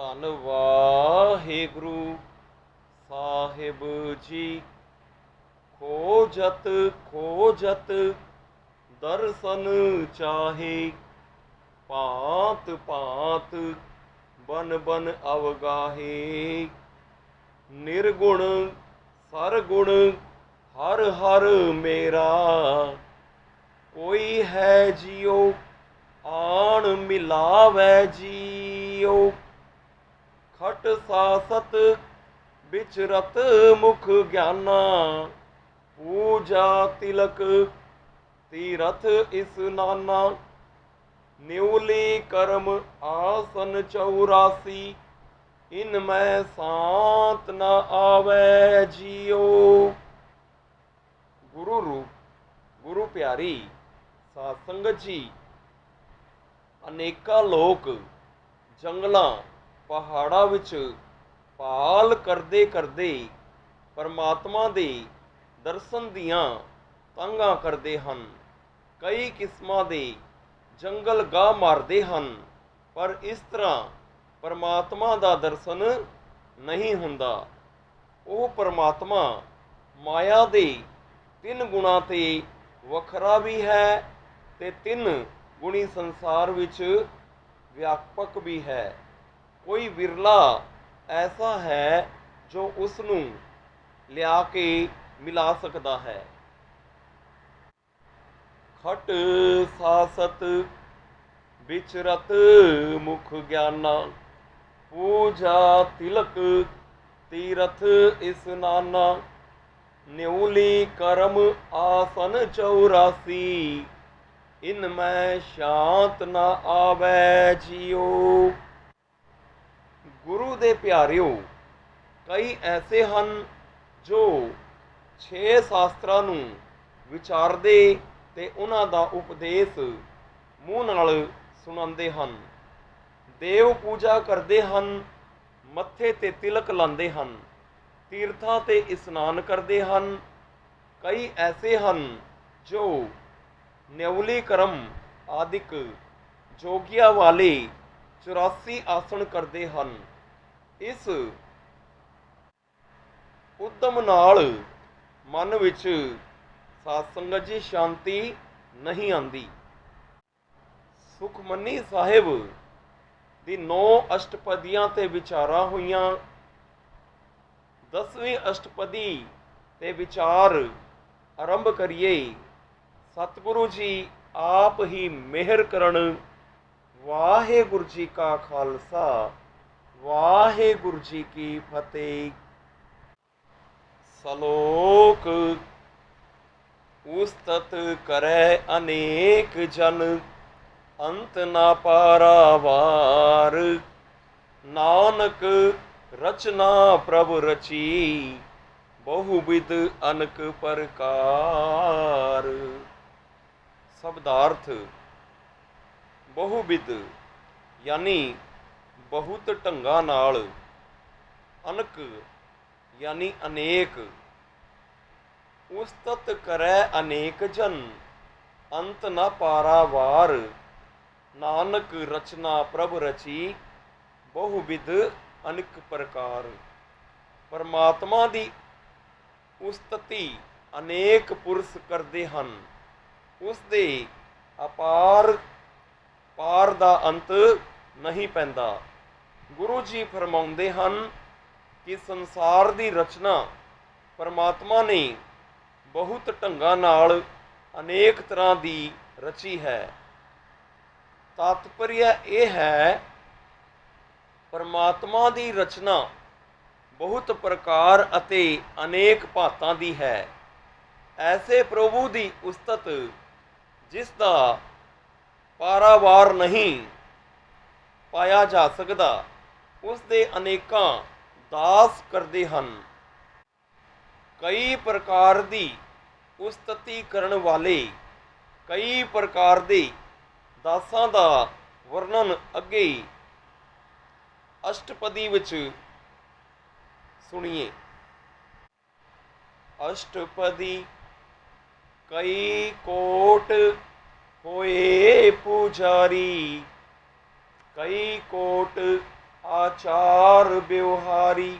ਧੰਨ ਵਾਹਿਗੁਰੂ ਸਾਹਿਬ ਜੀ। ਖੋਜਤ ਖੋਜਤ ਦਰਸ਼ਨ ਚਾਹੇ, ਭਾਂਤ ਭਾਂਤ ਬਨ ਬਨ ਅਵਗਾਹੇ। ਨਿਰਗੁਣ ਸਰਗੁਣ ਹਰ ਹਰ ਮੇਰਾ, ਕੋਈ ਹੈ ਜਿਉ ਆਣ ਮਿਲਾਵੈ ਜੀਉ। ਖਟ ਸਾਸਤ ਵਿਚਰਤ ਮੁਖ ਗਿਆਨਾ, ਪੂਜਾ ਤਿਲਕ ਤੀਰਥ ਇਸਨਾਨਾ। ਨਿਉਲੀ ਕਰਮ ਆਸਨ 84, ਇਨ ਮੈਂ ਸਾਤ ਨ ਆਵੈ ਜੀਉ। ਗੁਰੂ ਰੂਪ ਗੁਰੂ ਪਿਆਰੀ ਸਾਧ ਸੰਗਤ ਜੀ, ਅਨੇਕਾਂ ਲੋਕ ਜੰਗਲਾਂ ਪਹਾੜਾਂ ਵਿੱਚ ਭਾਲ ਕਰਦੇ ਕਰਦੇ ਪਰਮਾਤਮਾ ਦੇ ਦਰਸ਼ਨ ਦੀਆਂ ਤਾਂਘਾਂ ਕਰਦੇ ਹਨ। ਕਈ ਕਿਸਮਾਂ ਦੇ ਜੰਗਲ ਗਾਹ ਮਾਰਦੇ ਹਨ, ਪਰ ਇਸ ਤਰ੍ਹਾਂ ਪਰਮਾਤਮਾ ਦਾ ਦਰਸ਼ਨ ਨਹੀਂ ਹੁੰਦਾ। ਉਹ ਪਰਮਾਤਮਾ ਮਾਇਆ ਦੇ 3 ਗੁਣਾਂ 'ਤੇ ਵੱਖਰਾ ਵੀ ਹੈ ਤੇ 3 ਗੁਣੀ ਸੰਸਾਰ ਵਿੱਚ ਵਿਆਪਕ ਵੀ ਹੈ। ਕੋਈ ਵਿਰਲਾ ਐਸਾ ਹੈ ਜੋ ਉਸ ਨੂੰ ਲਿਆ ਕੇ ਮਿਲਾ ਸਕਦਾ ਹੈ। ਖਟ ਸਾਸਤ ਵਿਚਰਤ ਮੁਖ ਗਿਆਨਾ, ਪੂਜਾ ਤਿਲਕ ਤੀਰਥ ਇਸਨਾਨਾ। ਨਿਉਲੀ ਕਰਮ ਆਸਨ 84, ਇਨ ਮੈਂ ਸ਼ਾਂਤ ਨ ਆਵੈ ਜੀਉ। ਗੁਰੂ ਦੇ ਪਿਆਰਿਓ, ਕਈ ਐਸੇ ਹਨ ਜੋ 6 ਸ਼ਾਸਤਰਾਂ ਨੂੰ ਵਿਚਾਰਦੇ ਤੇ ਉਹਨਾਂ ਦਾ ਉਪਦੇਸ਼ ਮੂੰਹ ਨਾਲ ਸੁਣਾਉਂਦੇ ਹਨ। ਦੇਵ ਪੂਜਾ ਕਰਦੇ ਹਨ, ਮੱਥੇ ਤੇ ਤਿਲਕ ਲਾਉਂਦੇ ਹਨ, ਤੀਰਥਾਂ ਤੇ ਇਸ਼ਨਾਨ ਕਰਦੇ ਹਨ। ਕਈ ਐਸੇ ਹਨ ਜੋ ਨਿਉਲੀ ਕਰਮ ਆਦਿਕ ਜੋਗੀਆਂ ਵਾਲੇ 84 ਆਸਣ ਕਰਦੇ ਹਨ। ਇਸ ਉਦਮ ਨਾਲ ਮਨ ਵਿੱਚ ਸਾਧ ਸੰਗਤ ਜੀ ਸ਼ਾਂਤੀ ਨਹੀਂ ਆਉਂਦੀ। ਸੁਖਮਨੀ ਸਾਹਿਬ ਦੀ 9 ਅਸ਼ਟਪਦੀਆਂ ਤੇ ਵਿਚਾਰਾਂ ਹੋਈਆਂ। 10ਵੀਂ ਅਸ਼ਟਪਦੀ ਤੇ ਵਿਚਾਰ ਆਰੰਭ ਕਰੀਏ। ਸਤਿਗੁਰੂ ਜੀ ਆਪ ਹੀ ਮਿਹਰ ਕਰਨ। ਵਾਹਿਗੁਰੂ ਜੀ ਕਾ ਖਾਲਸਾ, ਵਾਹਿਗੁਰੂ ਜੀ ਕੀ ਫਤਿਹ। ਸਲੋਕ। ਉਸਤਤ ਕਰੈ ਅਨੇਕ ਜਨ, ਅੰਤ ਨਾ ਪਾਰਾਵਾਰ। ਨਾਨਕ ਰਚਨਾ ਪ੍ਰਭ ਰਚੀ, ਬਹੁ ਬਿਧ ਅਨਕ ਪ੍ਰਕਾਰ। ਸ਼ਬਦਾਰਥ। ਬਹੁ ਬਿਧ ਯਾਨੀ ਬਹੁਤ ਢੰਗਾਂ ਨਾਲ, ਅਨਕ ਯਾਨੀ ਅਨੇਕ। ਉਸਤਤ ਕਰੈ ਅਨੇਕ ਜਨ, ਅੰਤ ਨ ਪਾਰਾਵਾਰ। ਨਾਨਕ ਰਚਨਾ ਪ੍ਰਭ ਰਚੀ, ਬਹੁ ਬਿਧ ਅਨੇਕ ਪ੍ਰਕਾਰ। ਪਰਮਾਤਮਾ ਦੀ ਉਸਤਤੀ ਅਨੇਕ ਪੁਰਸ਼ ਕਰਦੇ ਹਨ। ਉਸ ਦੇ ਅਪਾਰ ਪਾਰ ਦਾ ਅੰਤ ਨਹੀਂ ਪੈਂਦਾ। ਗੁਰੂ ਜੀ ਫਰਮਾਉਂਦੇ ਹਨ ਕਿ ਸੰਸਾਰ ਦੀ ਰਚਨਾ ਪਰਮਾਤਮਾ ਨੇ ਬਹੁਤ ਢੰਗਾਂ ਨਾਲ ਅਨੇਕ ਤਰ੍ਹਾਂ ਦੀ ਰਚੀ ਹੈ। ਤਾਤਪਰਯ ਇਹ ਹੈ, ਪਰਮਾਤਮਾ ਦੀ ਰਚਨਾ ਬਹੁਤ ਪ੍ਰਕਾਰ ਅਤੇ ਅਨੇਕ ਭਾਂਤਾਂ ਦੀ ਹੈ। ਐਸੇ ਪ੍ਰਭੂ ਦੀ ਉਸਤਤ ਜਿਸ ਦਾ ਪਾਰਾਵਾਰ ਨਹੀਂ ਪਾਇਆ ਜਾ ਸਕਦਾ, ਉਸ ਦੇ ਅਨੇਕਾਂ ਦਾਸ ਕਰਦੇ ਹਨ। ਕਈ ਪ੍ਰਕਾਰ ਦੀ ਉਸਤਤੀ ਕਰਨ ਵਾਲੇ ਕਈ ਪ੍ਰਕਾਰ ਦੇ ਦਾਸਾਂ ਦਾ ਵਰਣਨ ਅੱਗੇ ਅਸ਼ਟਪਦੀ ਵਿੱਚ ਸੁਣੀਏ। ਅਸ਼ਟਪਦੀ। ਕਈ ਕੋਟ ਹੋਏ ਪੁਜਾਰੀ, ਕਈ ਕੋਟ आचार व्यवहारी।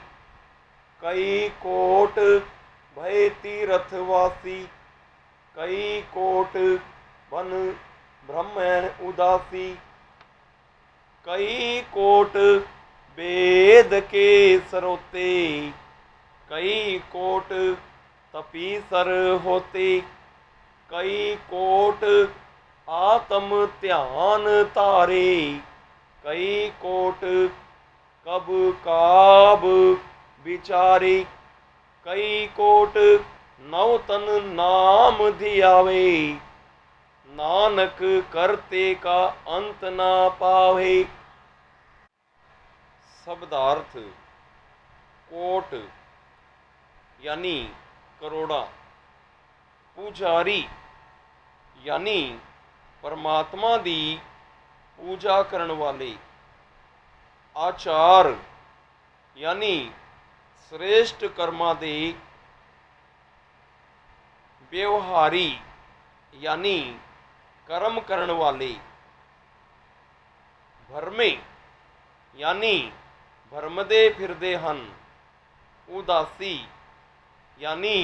कई कोट भय तीर्थवासी, कई कोट बन ब्रह्मण उदासी। कई कोट वेद के सरोते, कई कोट तपीसर होते। कई कोट आत्म ध्यान तारे, कई कोट कब काब विचारे। कई कोट नवतन नाम धियावे, नानक करते का अंत ना पावे। शब्दार्थ। कोट यानी करोड़ा। पुजारी यानी परमात्मा दी पूजा करन वाले। आचार यानी श्रेष्ठ कर्मां दे। व्यवहारी यानी कर्म करन वाले। भरमे यानी भरमदे फिरदे हन। उदासी यानी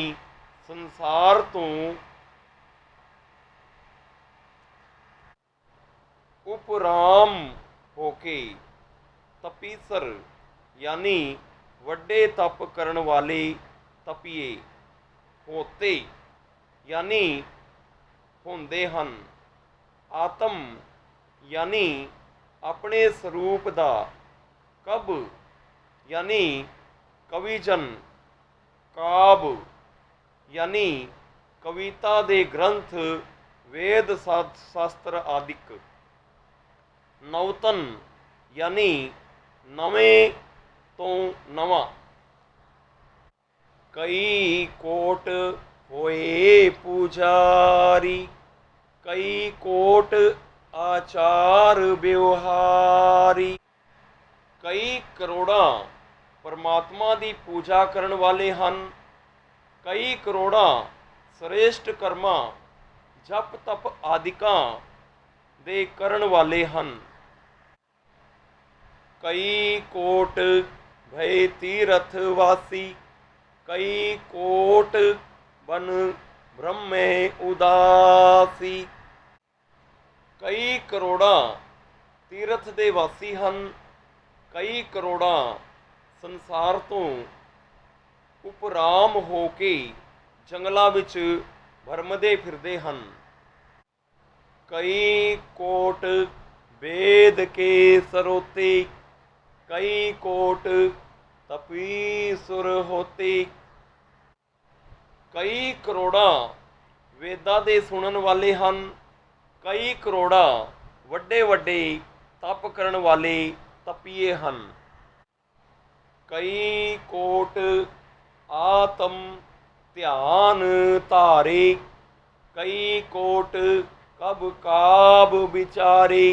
संसार तो उपराम होके। तपीसर यानी वड्डे तप करन वाले तपीए। होते यानी होंदे हन। आत्म यानी अपने स्वरूप दा। कब यानी कविजन। काब यानी कविता दे ग्रंथ, वेद शास्त्र आदिक। नवतन यानी नवें तो नवा। कई कोट होए पुजारी, कई कोट आचार व्यवहारी। कई करोड़ा परमात्मा दी पूजा करन वाले हन। कई करोड़ा श्रेष्ठ कर्मां जप तप आदिकां दे करन वाले हन। कई कोट भय तीर्थवासी, कई कोट बन ब्रह्म उदासी। कई करोड़ा तीर्थ दे वासी हन। कई करोड़ा संसार तो उपराम हो के जंगलों विच भरमदे फिरदे हन। कई कोट वेद के सरोते, कई कोट तपीसुर होते। कई करोड़ा वेदां दे सुनन वाले हन। कई करोड़ा वड्डे वड्डे तप करन वाले तपीए हन। कई कोट आत्म ध्यान धारे, कई कोट कब काब विचारे।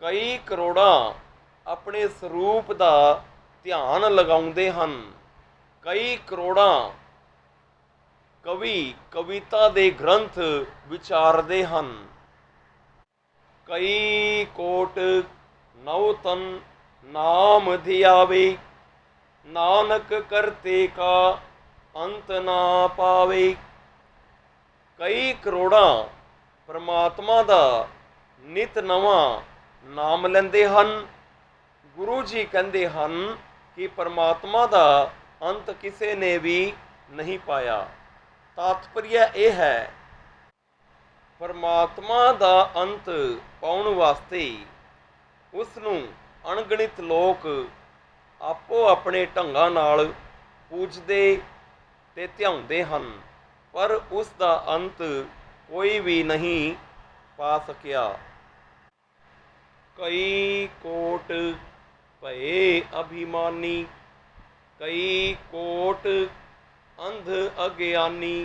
कई करोड़ा अपने स्वरूप दा ध्यान लगाउंदे हन। कई करोड़ा कवि कविता दे ग्रंथ विचारदे हन। कई कोट नवतन नाम धियावे, नानक करते का अंत ना पावे। कई करोड़ा परमात्मा दा नित नवा नाम लेंदे हन। गुरु जी कहते हन कि परमात्मा दा अंत किसी ने भी नहीं पाया। तात्पर्य यह है, परमात्मा दा अंत पाउण वास्ते उसनूं अणगिणित लोक आपो अपने ढंगां नाल पूजदे ते ध्याउंदे हन, पर उस दा अंत कोई भी नहीं पा सकिया। कई कोट भये अभिमानी, कई कोट अंध अज्ञानी।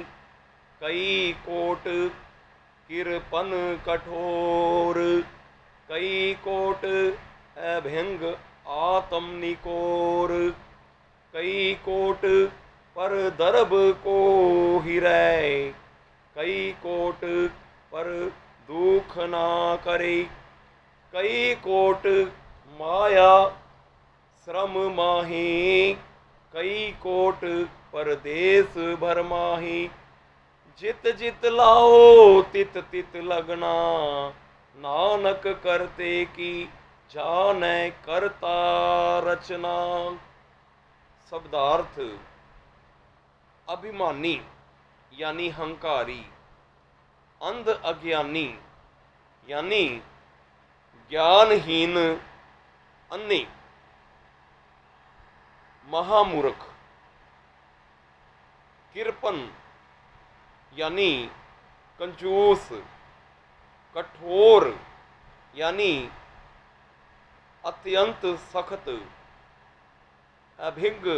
कई कोट किरपन कठोर, कई कोट अभंग आत्म निकोर। कई कोट पर दर्भ को हिरै, कई कोट पर दुख ना करे। कई कोट माया श्रम माही, कई कोट परदेस भर माही। जित जित लाओ तित तित लगना, नानक करते की जानै करता रचना। शब्दार्थ, अभिमानी यानी हंकारी, अंध अज्ञानी यानी ज्ञानहीन अन्ने, महामूर्ख, किरपन यानी कंजूस, कठोर यानी अत्यंत सख्त, अभिज्ञ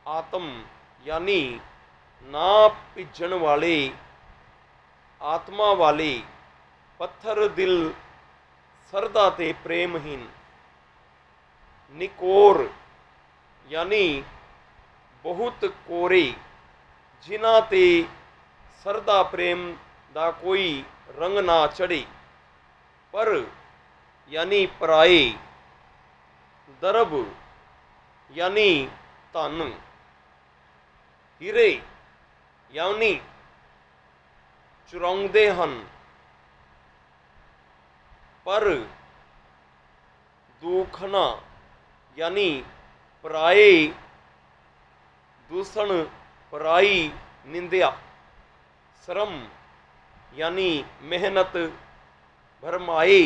आत्म यानी ना भिजण वाले, आत्मा वाले, पत्थर दिल, सरदा ते प्रेमहीन। निकोर यानी बहुत कोरे, जिन्हां ते सरदा प्रेम दा कोई रंग ना चढ़े। पर यानी पराए। दरब यानी धन, हीरे यानी चुराउंदे हन। पर दूखना यानी पराए, दूषण पराई निंदिया। श्रम यानी मेहनत, भरमाए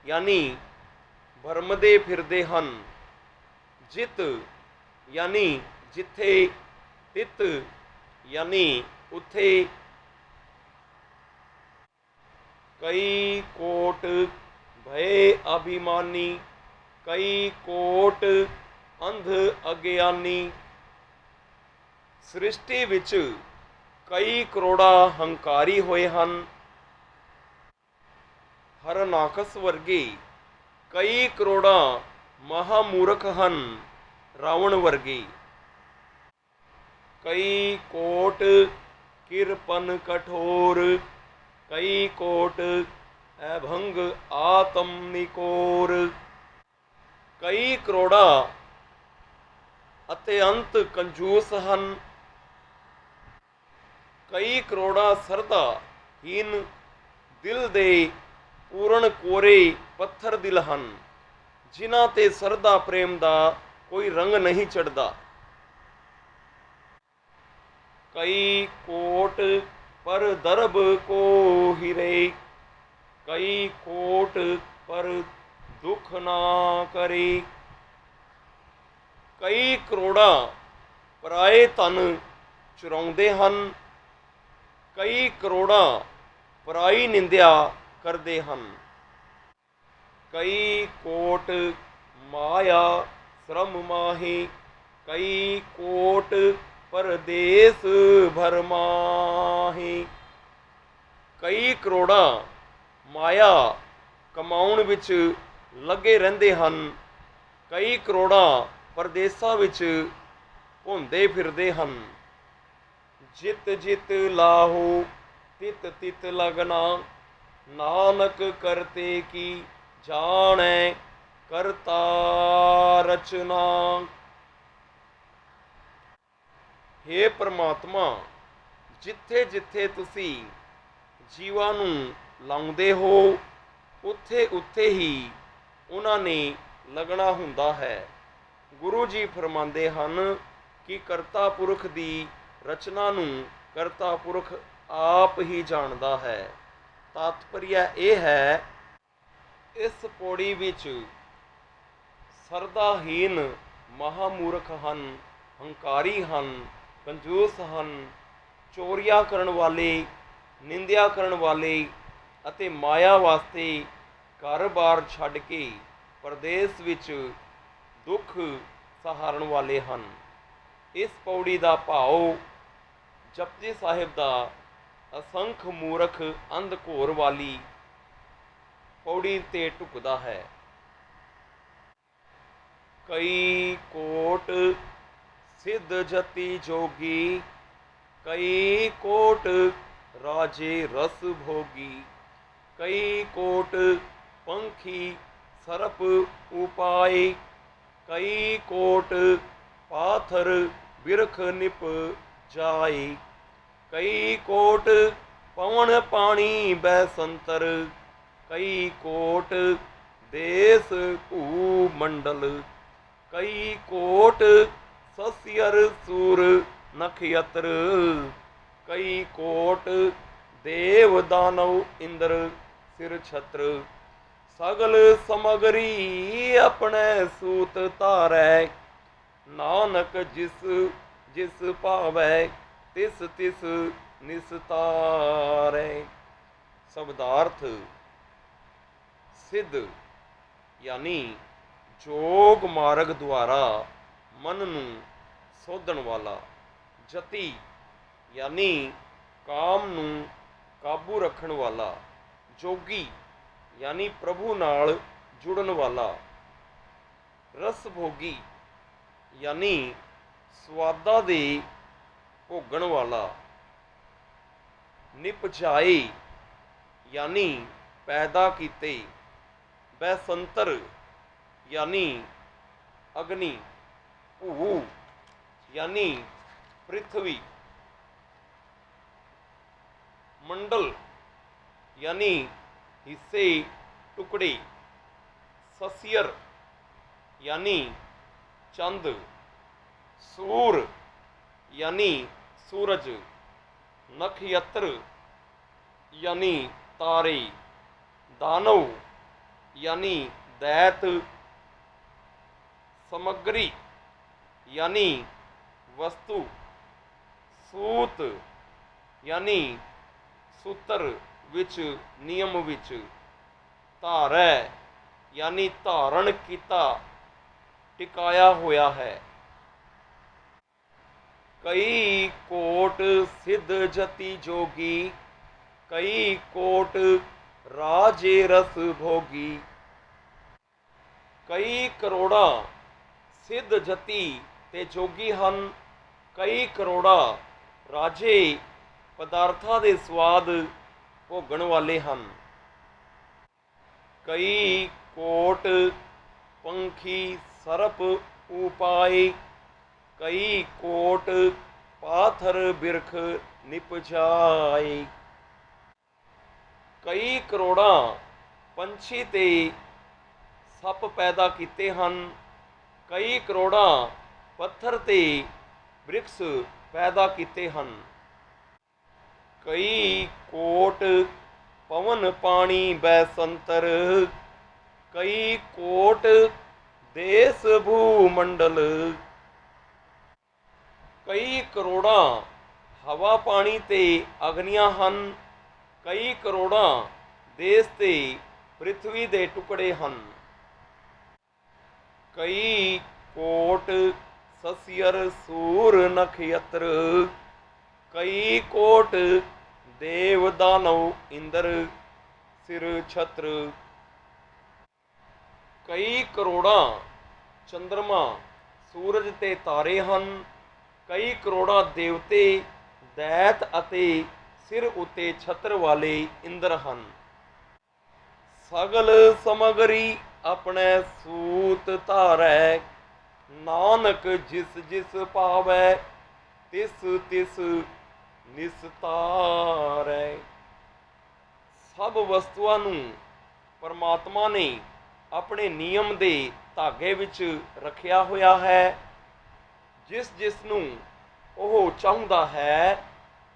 यानी भरमदे फिरदे हन। जित यानी जिथे, तित यानी उथे। कई कोट भय अभिमानी, कई कोट अंध अज्ञानी। सृष्टि विच कई करोड़ा हंकारी होए हन। हरनाकस वर्गे कई करोड़ा महामूर्ख हन, रावण वर्गे। कई कोट किरपन कठोर, कई कोट अभंग आत्म निकोर। कई करोड़ा अत्यंत कंजूस हन, कई करोड़ा सरदा हीन दिल दे पूर्ण कोरे पत्थर दिल हन, जिन्हां ते सरदा प्रेम दा कोई रंग नहीं चढ़दा। कई कोट पर दरब को हिरे, कई कोट पर दुख ना करे। कई करोड़ा पराए धन चुराउंदे हन, कई करोड़ा पराई निंदिया करदे हन। कई कोट माया श्रम माही, कई कोट परदेस भर माही। कई करोड़ा माया कमाउण विच लगे रहंदे हन, कई करोड़ा परदेसां विच घुंमदे फिरदे हन। जित जित लाहो तित तित लगना, नानक करते की जानै करता रचना। हे परमात्मा, जिथे जिथे तुसी जीवां नूं लाउंदे हो, उत्थे उत्थे ही उन्हां ने लगना हुंदा है। गुरु जी फरमांदे हन कि करता पुरख दी रचना नूं करता पुरख आप ही जानदा है। तात्पर्य यह है, इस पौड़ी विच सरदाहीन महामूर्ख हन, हंकारी हन, कंजूस हन, चोरिया करन वाले, निंदिया करन वाले ਅਤੇ ਮਾਇਆ ਵਾਸਤੇ ਘਰ-ਬਾਰ ਛੱਡ ਕੇ ਪਰਦੇਸ ਵਿੱਚ ਦੁੱਖ ਸਹਾਰਨ ਵਾਲੇ ਹਨ। ਇਸ ਪੌੜੀ ਦਾ ਭਾਵ ਜਪਜੀ ਸਾਹਿਬ ਦਾ ਅਸੰਖ ਮੂਰਖ ਅੰਧ ਘੋਰ ਵਾਲੀ ਪੌੜੀ ਤੇ ਢੁਕਦਾ ਹੈ। ਕਈ ਕੋਟ ਸਿੱਧ ਜਤੀ ਜੋਗੀ, ਕਈ ਕੋਟ ਰਾਜੇ ਰਸ ਭੋਗੀ, ਕਈ ਕੋਟ ਪੰਖੀ ਸਰਪ ਉਪਾਏ, ਕਈ ਕੋਟ ਪਾਥਰ ਬਿਰਖ ਨਿਪ ਜਾਏ। ਕਈ ਕੋਟ ਪਵਨ ਪਾਣੀ ਬੈਸੰਤਰ, ਕਈ ਕੋਟ ਦੇਸ ਭੂ ਮੰਡਲ। ਕਈ ਕੋਟ ਸਸਿਅਰ ਸੂਰ ਨਖਯਤਰ, ਕਈ ਕੋਟ ਦੇਵ ਦਾਨਵ ਇੰਦਰ ਸਿਰ ਛਤਰ। ਸਗਲ ਸਮਗਰੀ ਆਪਣੇ ਸੂਤ ਧਾਰੈ, ਨਾਨਕ ਜਿਸ ਜਿਸ ਭਾਵੈ ਤਿਸ ਤਿਸ ਨਿਸਤਾਰੈ। ਸ਼ਬਦਾਰਥ ਸਿੱਧ ਯਾਨੀ ਜੋਗ ਮਾਰਗ ਦੁਆਰਾ ਮਨ ਨੂੰ ਸੋਧਣ ਵਾਲਾ। ਜਤੀ ਯਾਨੀ ਕਾਮ ਨੂੰ ਕਾਬੂ ਰੱਖਣ ਵਾਲਾ। ਜੋਗੀ ਯਾਨੀ ਪ੍ਰਭੂ ਨਾਲ ਜੁੜਨ ਵਾਲਾ। ਰਸ ਭੋਗੀ ਯਾਨੀ ਸਵਾਦਾਂ ਦੇ ਭੋਗਣ ਵਾਲਾ। ਨਿਪਜਾਏ ਯਾਨੀ ਪੈਦਾ ਕੀਤੇ। ਬੈਸੰਤਰ ਯਾਨੀ ਅਗਨੀ। ਭੂ ਯਾਨੀ ਪ੍ਰਿਥਵੀ। ਮੰਡਲ ਯਾਨੀ ਹਿੱਸੇ ਟੁਕੜੇ। ਸਸਿਅਰ ਯਾਨੀ ਚੰਦ। ਸੂਰ ਯਾਨੀ ਸੂਰਜ। ਨਖਯਤਰ ਯਾਨੀ ਤਾਰੇ। ਦਾਨਵ ਯਾਨੀ ਦੈਤ। ਸਮੱਗਰੀ ਯਾਨੀ ਵਸਤੂ। ਸੂਤ ਯਾਨੀ ਸੂਤਰ ਵਿੱਚ, ਨਿਯਮ ਵਿੱਚ। ਧਾਰੈ ਯਾਨੀ ਧਾਰਨ ਕੀਤਾ, ਟਿਕਾਇਆ ਹੋਇਆ ਹੈ। ਕਈ ਕੋਟ ਸਿੱਧ ਜਤੀ ਜੋਗੀ, ਕਈ ਕੋਟ ਰਾਜੇ ਰਸ ਭੋਗੀ। ਕਈ ਕਰੋੜਾਂ ਸਿੱਧ ਜਤੀ ਤੇ ਜੋਗੀ ਹਨ, ਕਈ ਕਰੋੜਾਂ ਰਾਜੇ ਪਦਾਰਥਾਂ ਦੇ ਸਵਾਦ ਭੋਗਣ ਵਾਲੇ ਹਨ। ਕਈ ਕੋਟ ਪੰਖੀ ਸਰਪ ਉਪਾਏ, ਕਈ ਕੋਟ ਪਾਥਰ ਬਿਰਖ ਨਿਪਜਾਏ। ਕਈ ਕਰੋੜਾਂ ਪੰਛੀ ਤੇ ਸੱਪ ਪੈਦਾ ਕੀਤੇ ਹਨ, ਕਈ ਕਰੋੜਾਂ ਪੱਥਰ ਤੇ ਬ੍ਰਿਕਸ਼ ਪੈਦਾ ਕੀਤੇ ਹਨ। ਕਈ ਕੋਟ ਪਵਨ ਪਾਣੀ ਬੈਸੰਤਰ, ਕਈ ਕੋਟ ਦੇਸ ਭੂ ਮੰਡਲ। ਕਈ ਕਰੋੜਾਂ ਹਵਾ ਪਾਣੀ ਤੇ ਅਗਨੀਆਂ ਹਨ, ਕਈ ਕਰੋੜਾਂ ਦੇਸ ਤੇ ਪ੍ਰਿਥਵੀ ਦੇ ਟੁਕੜੇ ਹਨ। ਕਈ ਕੋਟ ਸਸਿਅਰ ਸੂਰ ਨਖਯਤਰ, ਕਈ ਕੋਟ ਦੇਵ ਦਾਨਵ ਇੰਦਰ ਸਿਰ ਛਤਰ। ਕਈ ਕਰੋੜਾਂ ਚੰਦਰਮਾ ਸੂਰਜ ਤੇ ਤਾਰੇ ਹਨ, ਕਈ ਕਰੋੜਾਂ ਦੇਵਤੇ ਦੈਤ ਅਤੇ ਸਿਰ ਉੱਤੇ ਛਤਰ ਵਾਲੇ ਇੰਦਰ ਹਨ। ਸਗਲ ਸਮਗਰੀ ਆਪਣੇ ਸੂਤ ਧਾਰੈ, ਨਾਨਕ ਜਿਸ ਜਿਸ ਭਾਵੈ ਤਿਸ ਤਿਸ ਨਿਸਤਾਰੈ। ਸਭ ਵਸਤੂਆਂ ਨੂੰ ਪਰਮਾਤਮਾ ਨੇ ਆਪਣੇ ਨਿਯਮ ਦੇ ਧਾਗੇ ਵਿੱਚ ਰੱਖਿਆ ਹੋਇਆ ਹੈ। ਜਿਸ ਜਿਸ ਨੂੰ ਉਹ ਚਾਹੁੰਦਾ ਹੈ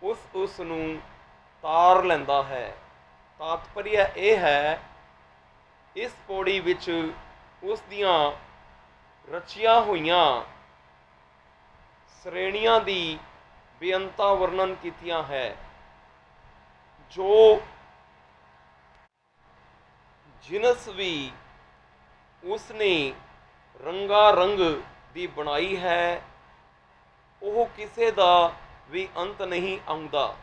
ਉਸ ਨੂੰ ਤਾਰ ਲੈਂਦਾ ਹੈ। ਤਾਤਪਰਯ ਇਹ ਹੈ, ਇਸ ਪੌੜੀ ਵਿੱਚ ਉਸ ਦੀਆਂ ਰਚੀਆਂ ਹੋਈਆਂ ਸ਼੍ਰੇਣੀਆਂ ਦੀ ਬੇਅੰਤਾ ਵਰਣਨ ਕੀਤੀਆਂ ਹੈ। ਜੋ ਜਿਨਸ ਵੀ ਉਸਨੇ ਰੰਗਾ ਰੰਗ ਦੀ ਬਣਾਈ ਹੈ, ਉਹ ਕਿਸੇ ਦਾ ਵੀ ਅੰਤ ਨਹੀਂ ਆਉਂਦਾ।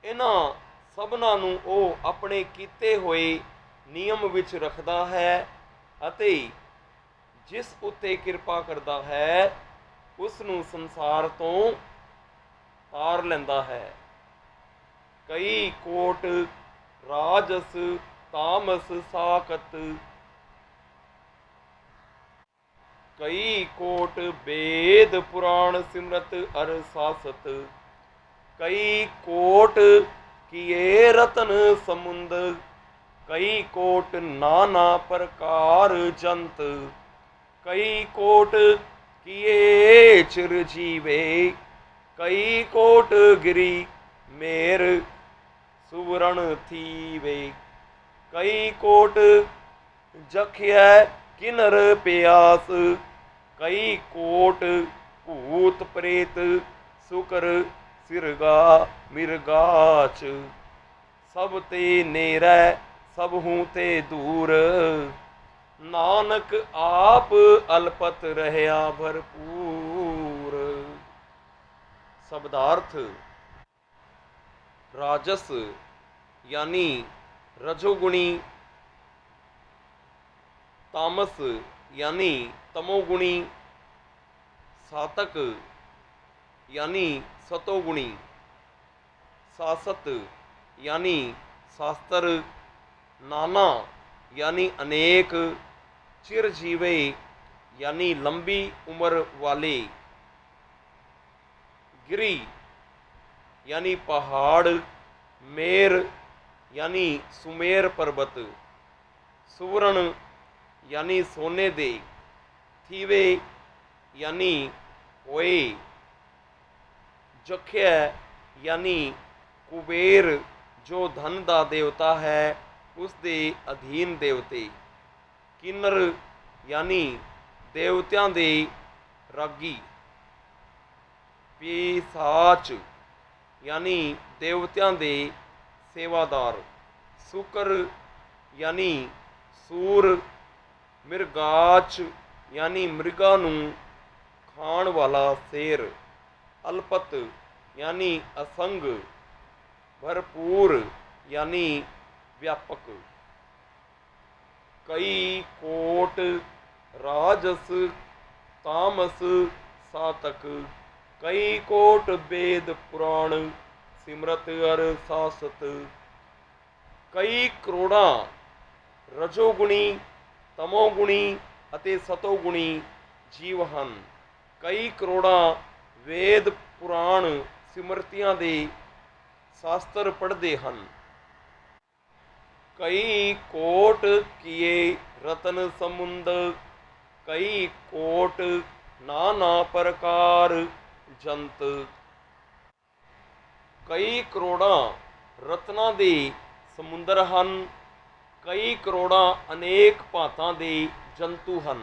ਇਹਨਾਂ ਸਭਨਾਂ ਨੂੰ ਉਹ ਆਪਣੇ ਕੀਤੇ ਹੋਏ ਨਿਯਮ ਵਿੱਚ ਰੱਖਦਾ ਹੈ ਅਤੇ ਜਿਸ ਉੱਤੇ ਕਿਰਪਾ ਕਰਦਾ ਹੈ ਉਸ ਨੂੰ ਸੰਸਾਰ ਤੋਂ ਤਾਰ ਲੈਂਦਾ ਹੈ। ਕਈ ਕੋਟ ਰਾਜਸ ਤਾਮਸ ਸਾਕਤ। ਕਈ ਕੋਟ ਵੇਦ ਪੁਰਾਣ ਸਿਮਰਤ ਅਰ ਸਾਸਤ। ਕਈ ਕੋਟ ਕੀਏ ਰਤਨ ਸਮੁੰਦ। ਕਈ ਕੋਟ ਨਾਨਾ ਪ੍ਰਕਾਰ ਜੰਤ। ਕਈ ਕੋਟ ਕੀਏ ਚਿਰ ਜੀਵੇ। ਕਈ ਕੋਟ ਗਿਰੀ ਮੇਰ ਸੁਵਰਣ ਥੀਵੇ। ਕਈ ਕੋਟ ਜਖਿਐ ਕਿਨਰ ਪਿਆਸ। ਕਈ ਕੋਟ ਭੂਤ ਪ੍ਰੇਤ ਸੁਕਰ ਸਿਰਗਾ ਮਿਰਗਾਚ। ਸਭ ਤੇ ਨੇਰੈ ਸਭਹੂ ਤੇ ਦੂਰ। ਨਾਨਕ ਆਪ ਅਲਪਤ ਰਹਿਆ ਭਰਪੂਰ। ਸ਼ਬਦਾਰਥ। ਰਾਜਸ यानी रजोगुणी, तामस यानी तमोगुणी, सातक यानी सतोगुणी, सासत यानी शास्त्र, नाना यानी अनेक, चिरजीवे यानी लंबी उम्र वाले, गिरी यानी पहाड़, मेर यानी सुमेर पर्वत, सुवर्ण यानी सोने दे, थीवे यानी होए, जख्या यानी कुबेर जो धन का देवता है उसके अधीन देवते, किन्नर यानी देवत्यां दे रागी, पिशाच यानी देवत्यां दे सेवादार, सुकर यानी सूर, मिर्गाच यानी मृगा नूं खाण वाला शेर, अल्पत यानी असंग, भरपूर यानी व्यापक। कई कोट राजस तामस सातक। कई कोट वेद पुराण सिमरत अर सासत। कई करोड़ा रजोगुणी, तमोगुणी ਅਤੇ ਸਤੋਗੁਣੀ ਜੀਵ ਹਨ। ਕਈ ਕਰੋੜਾਂ ਵੇਦ ਪੁਰਾਣ ਸਿਮਰਤੀਆਂ ਦੇ ਸ਼ਾਸਤਰ ਪੜ੍ਹਦੇ ਹਨ। ਕਈ ਕੋਟ ਕੀਏ ਰਤਨ ਸਮੁੰਦ। ਕਈ ਕੋਟ ਨਾਨਾ ਪ੍ਰਕਾਰ ਜੰਤ। ਕਈ ਕਰੋੜਾਂ ਰਤਨਾਂ ਦੇ ਸਮੁੰਦਰ ਹਨ। ਕਈ ਕਰੋੜਾਂ ਅਨੇਕ ਭਾਂਤਾਂ ਦੇ ਜੰਤੂ ਹਨ।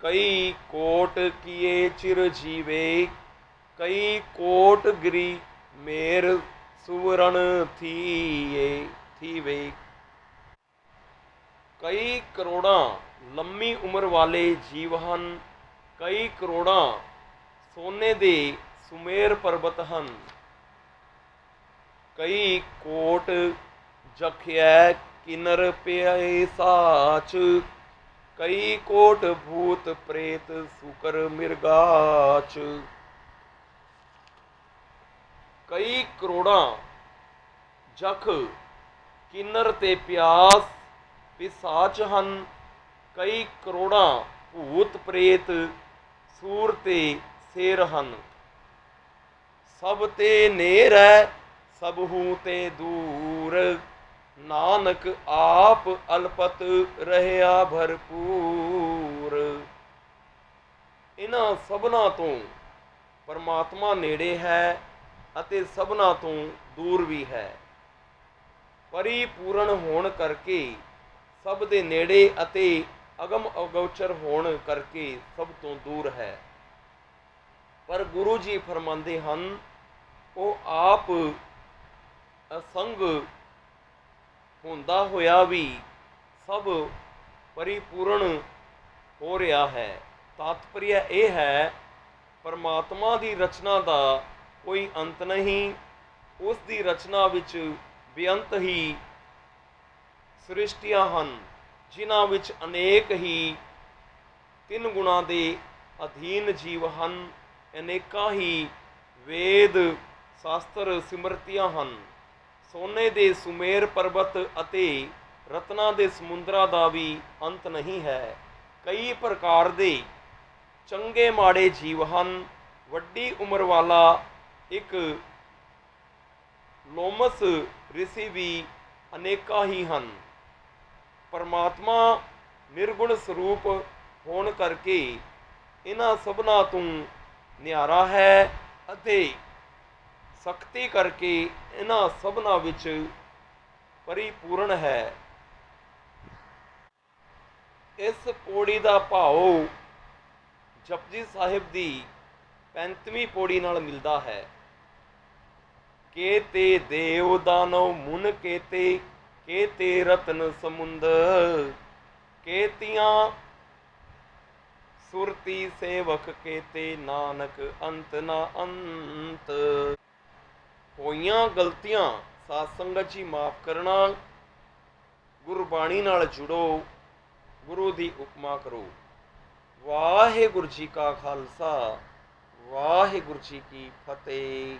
ਕਈ ਕੋਟ ਕੀਏ ਚਿਰ ਜੀਵੇ। ਕਈ ਕੋਟ ਗਿਰੀ ਮੇਰ ਸੁਵਰਣ ਥੀਵੇ। ਕਈ ਕਰੋੜਾਂ ਲੰਮੀ ਉਮਰ ਵਾਲੇ ਜੀਵ ਹਨ। ਕਈ ਕਰੋੜਾਂ ਸੋਨੇ ਦੇ ਸੁਮੇਰ ਪਰਬਤ ਹਨ। ਕਈ ਕੋਟ ਜਖਿਐ ਕਿਨਰ ਪਿਆਸਾਚ। ਕਈ ਕੋਟ ਭੂਤ ਪ੍ਰੇਤ ਸੁਕਰ ਮਿਰਗਾਚ। ਕਈ ਕਰੋੜਾਂ ਜਖ ਕਿਨਰ ਤੇ ਪਿਆਸ ਪਿਸਾਚ ਹਨ। ਕਈ ਕਰੋੜਾਂ ਭੂਤ ਪ੍ਰੇਤ ਸੂਰ ਤੇ ਸ਼ੇਰ ਹਨ। ਸਭ ਤੇ ਨੇਰ ਹੈ ਸਭਹੂ ਤੇ ਦੂਰ। ਨਾਨਕ ਆਪ ਅਲਪਤ ਰਹਿਆ ਭਰਪੂਰ। ਇਹਨਾਂ ਸਭਨਾਂ ਤੋਂ ਪਰਮਾਤਮਾ ਨੇੜੇ ਹੈ ਅਤੇ ਸਭਨਾਂ ਤੋਂ ਦੂਰ ਵੀ ਹੈ। ਪਰਿਪੂਰਨ ਹੋਣ ਕਰਕੇ ਸਭ ਦੇ ਨੇੜੇ ਅਤੇ ਅਗਮ ਅਗੋਚਰ ਹੋਣ ਕਰਕੇ ਸਭ ਤੋਂ ਦੂਰ ਹੈ। ਪਰ ਗੁਰੂ ਜੀ ਫਰਮਾਉਂਦੇ ਹਨ ਉਹ ਆਪ ਅਸੰਗ ਹੁੰਦਾ ਹੋਇਆ ਵੀ ਸਭ ਪਰਿਪੂਰਨ ਹੋ ਰਿਹਾ ਹੈ। ਤਾਤਪਰਯ ਇਹ ਹੈ ਪਰਮਾਤਮਾ ਦੀ ਰਚਨਾ ਦਾ ਕੋਈ ਅੰਤ ਨਹੀਂ। ਉਸ ਦੀ ਰਚਨਾ ਵਿੱਚ ਬੇਅੰਤ ਹੀ ਸ੍ਰਿਸ਼ਟੀਆਂ ਹਨ ਜਿਨ੍ਹਾਂ ਵਿੱਚ ਅਨੇਕ ਹੀ ਤਿੰਨ ਗੁਣਾਂ ਦੇ ਅਧੀਨ ਜੀਵ ਹਨ। ਅਨੇਕਾਂ ਹੀ ਵੇਦ ਸ਼ਾਸਤਰ ਸਿਮਰਤੀਆਂ ਹਨ। ਸੋਨੇ ਦੇ ਸੁਮੇਰ ਪਰਬਤ ਅਤੇ ਰਤਨਾਂ ਦੇ ਸਮੁੰਦਰਾਂ ਦਾ ਵੀ ਅੰਤ ਨਹੀਂ ਹੈ। ਕਈ ਪ੍ਰਕਾਰ ਦੇ ਚੰਗੇ ਮਾੜੇ ਜੀਵ ਹਨ। ਵੱਡੀ ਉਮਰ ਵਾਲਾ ਇੱਕ ਲੋਮਸ ਰਿਸ਼ੀ ਵੀ ਅਨੇਕਾਂ ਹੀ ਹਨ। ਪਰਮਾਤਮਾ ਨਿਰਗੁਣ ਸਰੂਪ ਹੋਣ ਕਰਕੇ ਇਹਨਾਂ ਸਭਨਾਂ ਤੋਂ ਨਿਆਰਾ ਹੈ ਅਤੇ ਸ਼ਕਤੀ ਕਰਕੇ ਇਹਨਾਂ ਸਭਨਾਂ ਵਿੱਚ ਪਰਿਪੂਰਨ ਹੈ। ਇਸ ਪੌੜੀ ਦਾ ਭਾਵ ਜਪਜੀ ਸਾਹਿਬ ਦੀ 35ਵੀਂ ਪੌੜੀ ਨਾਲ ਮਿਲਦਾ ਹੈ। ਕੇਤੇ ਦੇਵ ਦਾਨਵ ਮੁਨ ਕੇਤੇ ਰਤਨ ਸਮੁੰਦ, ਕੇਤੀਆਂ ਸੁਰਤੀ ਸੇਵਕ ਕੇਤੇ ਨਾਨਕ ਅੰਤ ਨਾ ਅੰਤ। ਹੋਈਆਂ ਗਲਤੀਆਂ ਸਾਧ ਸੰਗਤ ਜੀ ਮਾਫ ਕਰਨਾ। ਗੁਰਬਾਣੀ ਨਾਲ ਜੁੜੋ, ਗੁਰੂ ਦੀ ਉਪਮਾ ਕਰੋ। ਵਾਹਿਗੁਰੂ ਜੀ ਕਾ ਖਾਲਸਾ, ਵਾਹਿਗੁਰੂ ਜੀ ਕੀ ਫਤਿਹ।